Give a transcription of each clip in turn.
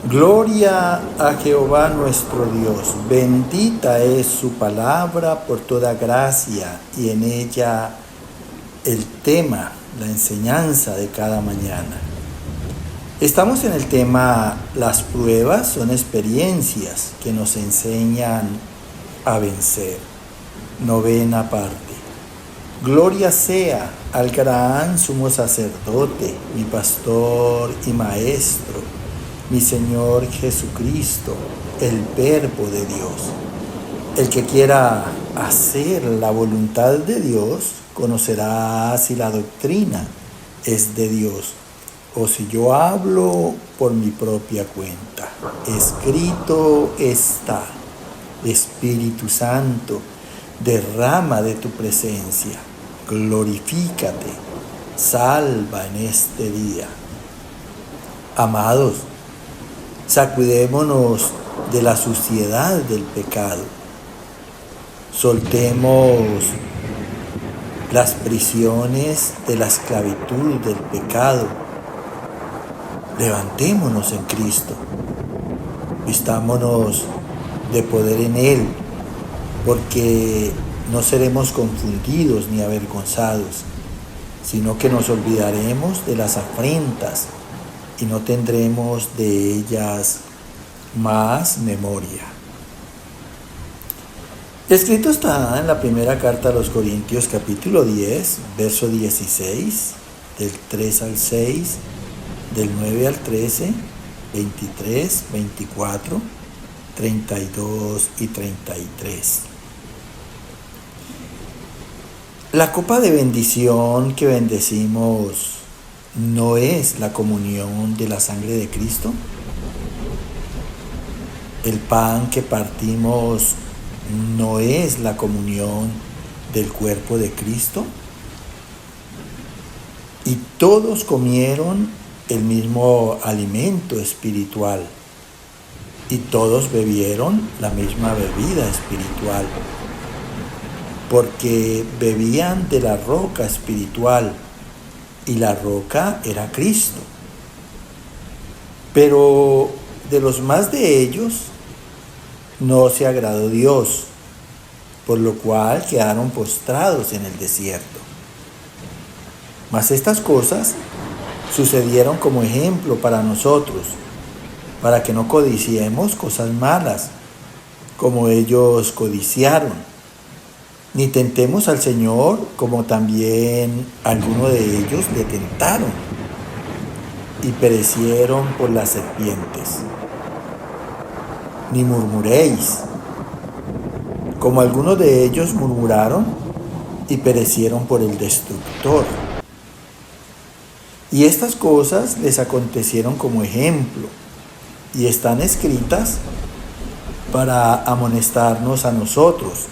Gloria a Jehová nuestro Dios, bendita es su palabra por toda gracia y en ella el tema, la enseñanza de cada mañana. Estamos en el tema las pruebas son experiencias que nos enseñan a vencer. Novena parte. Gloria sea al gran sumo sacerdote, mi pastor y maestro, mi Señor Jesucristo, el Verbo de Dios. El que quiera hacer la voluntad de Dios, conocerá si la doctrina es de Dios o si yo hablo por mi propia cuenta. Escrito está, Espíritu Santo, derrama de tu presencia, glorifícate, salva en este día. Amados, sacudémonos de la suciedad del pecado. Soltemos las prisiones de la esclavitud del pecado. Levantémonos en Cristo. Vistámonos de poder en Él, porque no seremos confundidos ni avergonzados, sino que nos olvidaremos de las afrentas y no tendremos de ellas más memoria. Escrito está en la primera carta a los Corintios, capítulo 10, verso 16, del 3 al 6, del 9 al 13, 23, 24, 32 y 33. La copa de bendición que bendecimos ¿no es la comunión de la sangre de Cristo? El pan que partimos ¿no es la comunión del cuerpo de Cristo? Y todos comieron el mismo alimento espiritual y todos bebieron la misma bebida espiritual, porque bebían de la roca espiritual, y la roca era Cristo. Pero de los más de ellos no se agradó Dios, por lo cual quedaron postrados en el desierto. Mas estas cosas sucedieron como ejemplo para nosotros, para que no codiciemos cosas malas, como ellos codiciaron, ni tentemos al Señor como también algunos de ellos le tentaron y perecieron por las serpientes. Ni murmuréis, como algunos de ellos murmuraron y perecieron por el destructor. Y estas cosas les acontecieron como ejemplo y están escritas para amonestarnos a nosotros,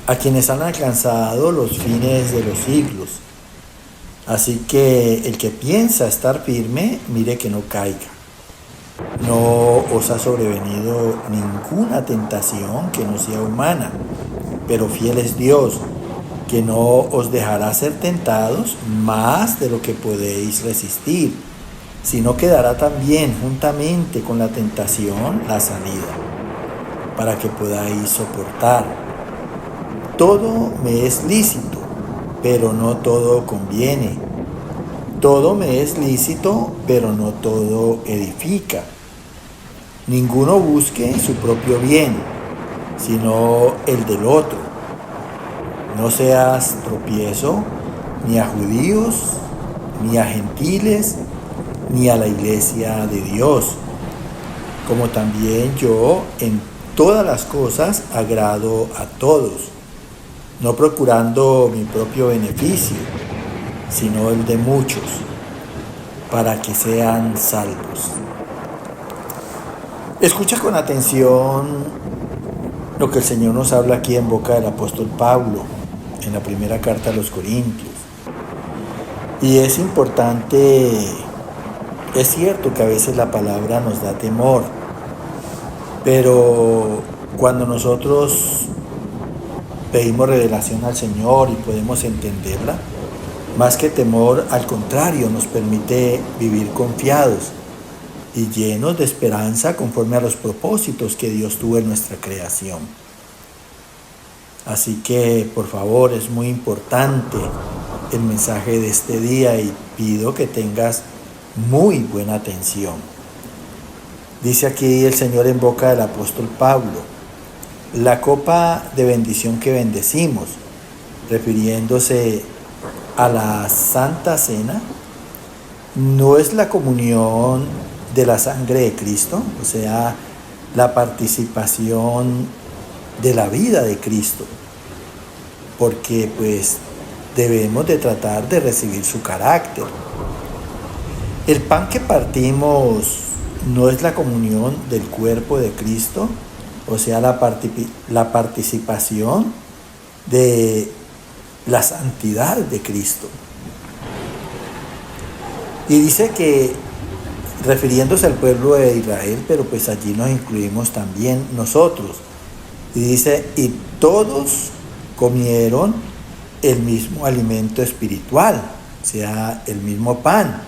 a quienes han alcanzado los fines de los siglos. Así que el que piensa estar firme, mire que no caiga. No os ha sobrevenido ninguna tentación que no sea humana, pero fiel es Dios, que no os dejará ser tentados más de lo que podéis resistir, sino que dará también juntamente con la tentación la salida, para que podáis soportar. Todo me es lícito, pero no todo conviene. Todo me es lícito, pero no todo edifica. Ninguno busque su propio bien, sino el del otro. No seas tropiezo ni a judíos, ni a gentiles, ni a la iglesia de Dios, como también yo en todas las cosas agrado a todos, no procurando mi propio beneficio, sino el de muchos, para que sean salvos. Escucha con atención lo que el Señor nos habla aquí en boca del apóstol Pablo, en la primera carta a los Corintios. Y es importante, es cierto que a veces la palabra nos da temor, pero cuando nosotros pedimos revelación al Señor y podemos entenderla, más que temor, al contrario, nos permite vivir confiados, y llenos de esperanza conforme a los propósitos que Dios tuvo en nuestra creación. Así que, por favor, es muy importante el mensaje de este día y pido que tengas muy buena atención. Dice aquí el Señor en boca del apóstol Pablo: la copa de bendición que bendecimos, refiriéndose a la Santa Cena, no es la comunión de la sangre de Cristo, o sea, la participación de la vida de Cristo, porque pues debemos de tratar de recibir su carácter. El pan que partimos no es la comunión del cuerpo de Cristo, o sea, la participación de la santidad de Cristo. Y dice que, refiriéndose al pueblo de Israel, pero pues allí nos incluimos también nosotros. Y dice, y todos comieron el mismo alimento espiritual, o sea, el mismo pan,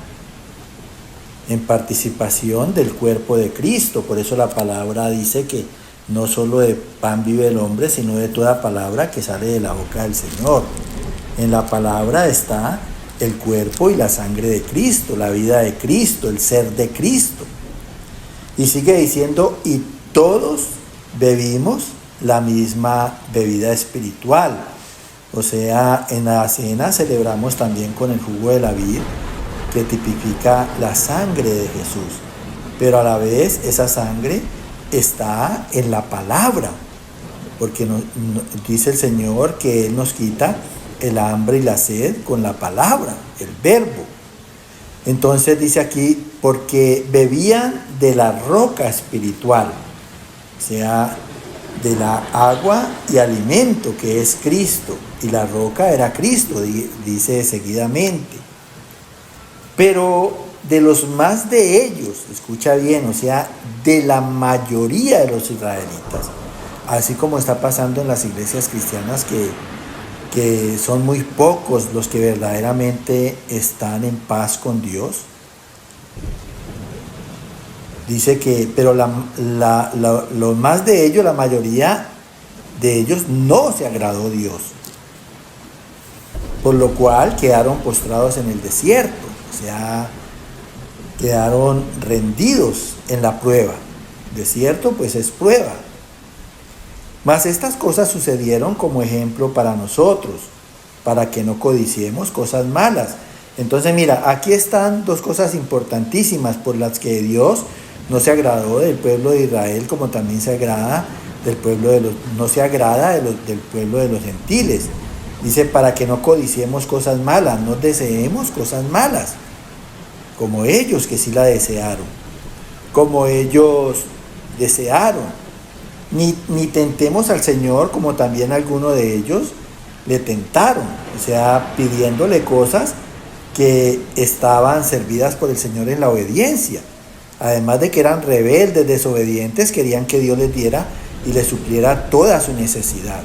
en participación del cuerpo de Cristo. Por eso la palabra dice que no solo de pan vive el hombre, sino de toda palabra que sale de la boca del Señor. En la palabra está el cuerpo y la sangre de Cristo, la vida de Cristo, el ser de Cristo. Y sigue diciendo, y todos bebimos la misma bebida espiritual. O sea, en la cena celebramos también con el jugo de la vid, que tipifica la sangre de Jesús. Pero a la vez esa sangre está en la palabra, porque dice el Señor que Él nos quita el hambre y la sed con la palabra, el verbo. Entonces dice aquí, porque bebían de la roca espiritual, o sea, de la agua y alimento que es Cristo, y la roca era Cristo, dice seguidamente. Pero de los más de ellos, escucha bien, o sea, de la mayoría de los israelitas, así como está pasando en las iglesias cristianas que son muy pocos los que verdaderamente están en paz con Dios. Dice que, pero los más de ellos, la mayoría de ellos no se agradó Dios, por lo cual quedaron postrados en el desierto, o sea, quedaron rendidos en la prueba. Desierto pues es prueba. Mas estas cosas sucedieron como ejemplo para nosotros, para que no codiciemos cosas malas. Entonces mira, aquí están dos cosas importantísimas por las que Dios no se agradó del pueblo de Israel, como también se agrada del pueblo no se agrada del pueblo de los gentiles. Dice, para que no codiciemos cosas malas, no deseemos cosas malas, como ellos que sí la desearon, como ellos desearon. Ni tentemos al Señor como también algunos de ellos le tentaron, o sea, pidiéndole cosas que estaban servidas por el Señor en la obediencia. Además de que eran rebeldes, desobedientes, querían que Dios les diera y les supliera toda su necesidad.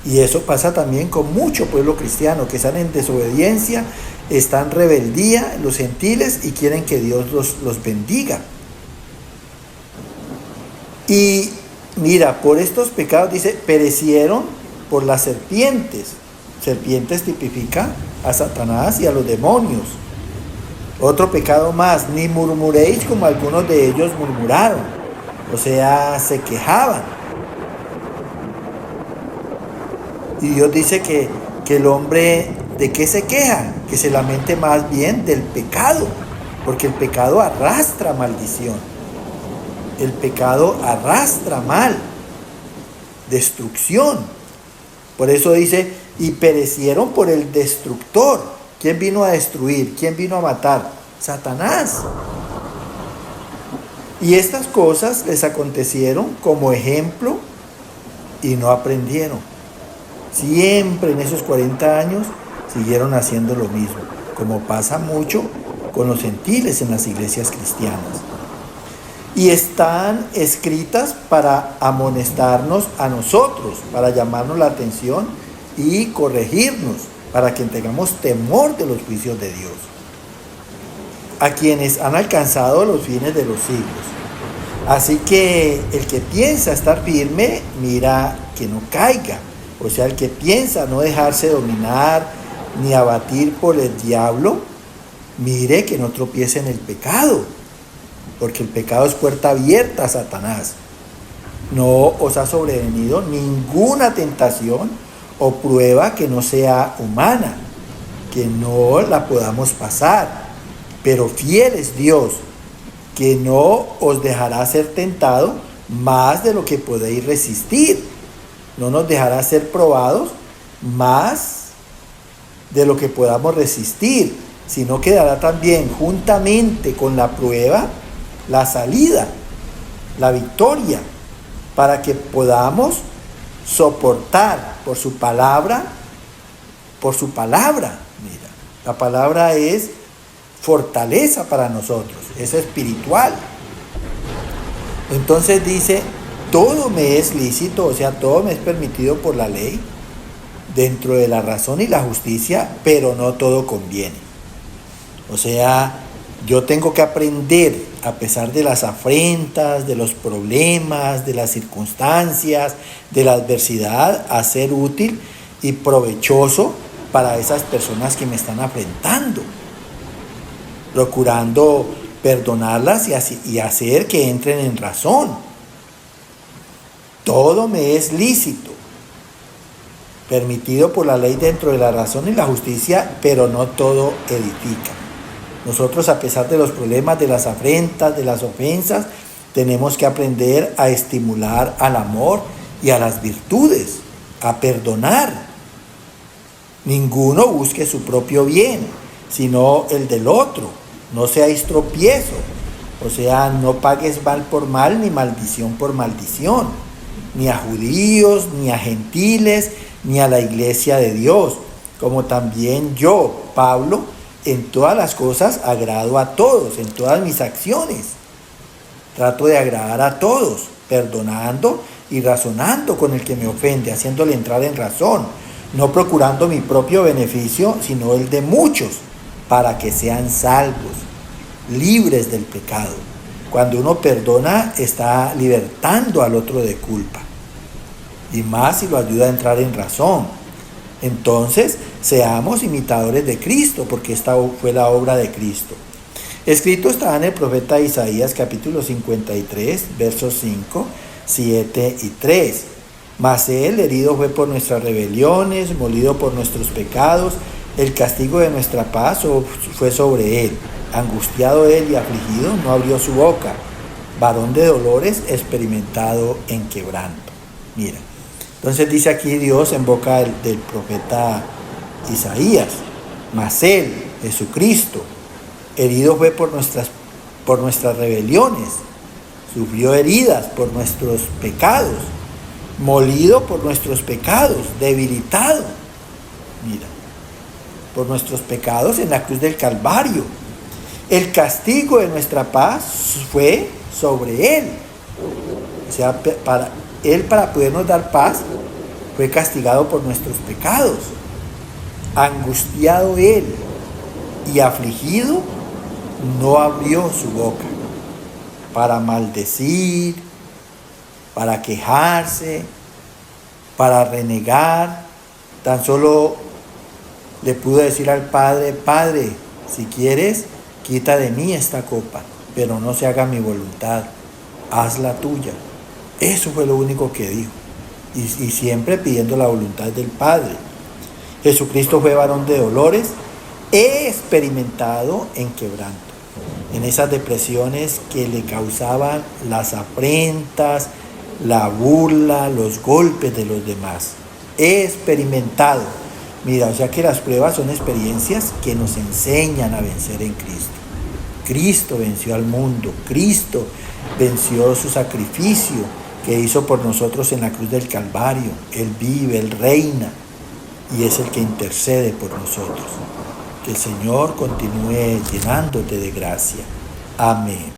Y eso pasa también con mucho pueblo cristiano, que están en desobediencia, están en rebeldía, los gentiles, y quieren que Dios los bendiga. Y mira, por estos pecados, dice, perecieron por las serpientes. Serpientes tipifica a Satanás y a los demonios. Otro pecado más, ni murmuréis como algunos de ellos murmuraron, o sea, se quejaban. Y Dios dice que el hombre, ¿de qué se queja? Que se lamente más bien del pecado, porque el pecado arrastra maldición. El pecado arrastra mal, destrucción. Por eso dice, y perecieron por el destructor. ¿Quién vino a destruir? ¿Quién vino a matar? Satanás. Y estas cosas les acontecieron como ejemplo y no aprendieron. Siempre en esos 40 años siguieron haciendo lo mismo, como pasa mucho con los gentiles en las iglesias cristianas. Y están escritas para amonestarnos a nosotros, para llamarnos la atención y corregirnos, para que tengamos temor de los juicios de Dios. a quienes han alcanzado los fines de los siglos. Así que el que piensa estar firme, mira que no caiga. O sea, el que piensa no dejarse dominar ni abatir por el diablo, mire que no tropiece en el pecado, porque el pecado es puerta abierta a Satanás. No os ha sobrevenido ninguna tentación o prueba que no sea humana, que no la podamos pasar, pero fiel es Dios, que no os dejará ser tentado más de lo que podéis resistir. No nos dejará ser probados más de lo que podamos resistir, sino que dará también juntamente con la prueba la salida, la victoria, para que podamos soportar por su palabra. Mira, la palabra es fortaleza para nosotros, es espiritual. Entonces dice, todo me es lícito, o sea, todo me es permitido por la ley, dentro de la razón y la justicia, pero no todo conviene. O sea, yo tengo que aprender, a pesar de las afrentas, de los problemas, de las circunstancias, de la adversidad, a ser útil y provechoso para esas personas que me están afrentando, procurando perdonarlas y hacer que entren en razón. Todo me es lícito, permitido por la ley dentro de la razón y la justicia, pero no todo edifica. Nosotros, a pesar de los problemas, de las afrentas, de las ofensas, tenemos que aprender a estimular al amor y a las virtudes, a perdonar. Ninguno busque su propio bien, sino el del otro. No seáis tropiezo, o sea, no pagues mal por mal ni maldición por maldición, ni a judíos, ni a gentiles, ni a la iglesia de Dios, como también yo, Pablo, en todas las cosas agrado a todos, en todas mis acciones. Trato de agradar a todos, perdonando y razonando con el que me ofende, haciéndole entrar en razón, no procurando mi propio beneficio, sino el de muchos, para que sean salvos, libres del pecado. Cuando uno perdona, está libertando al otro de culpa, y más si lo ayuda a entrar en razón. Entonces, seamos imitadores de Cristo, porque esta fue la obra de Cristo. Escrito está en el profeta Isaías, capítulo 53, versos 5, 7 y 3. Mas él herido fue por nuestras rebeliones, molido por nuestros pecados, el castigo de nuestra paz fue sobre él. Angustiado él y afligido, no abrió su boca. Varón de dolores, experimentado en quebranto. Mira, entonces dice aquí Dios en boca del profeta Isaías, mas él, Jesucristo, herido fue por nuestras rebeliones, sufrió heridas por nuestros pecados, molido por nuestros pecados, debilitado, mira, por nuestros pecados en la cruz del Calvario. El castigo de nuestra paz fue sobre él. O sea, para podernos dar paz, fue castigado por nuestros pecados. Angustiado él y afligido, no abrió su boca para maldecir, para quejarse, para renegar. Tan solo le pudo decir al Padre: Padre, si quieres, quita de mí esta copa, pero no se haga mi voluntad, haz la tuya. Eso fue lo único que dijo, y siempre pidiendo la voluntad del Padre. Jesucristo fue varón de dolores, experimentado en quebranto, en esas depresiones que le causaban las afrentas, la burla, los golpes de los demás. Experimentado. Mira, o sea que las pruebas son experiencias que nos enseñan a vencer en Cristo. Cristo venció al mundo, Cristo venció su sacrificio que hizo por nosotros en la cruz del Calvario. Él vive, Él reina y es el que intercede por nosotros. Que el Señor continúe llenándote de gracia. Amén.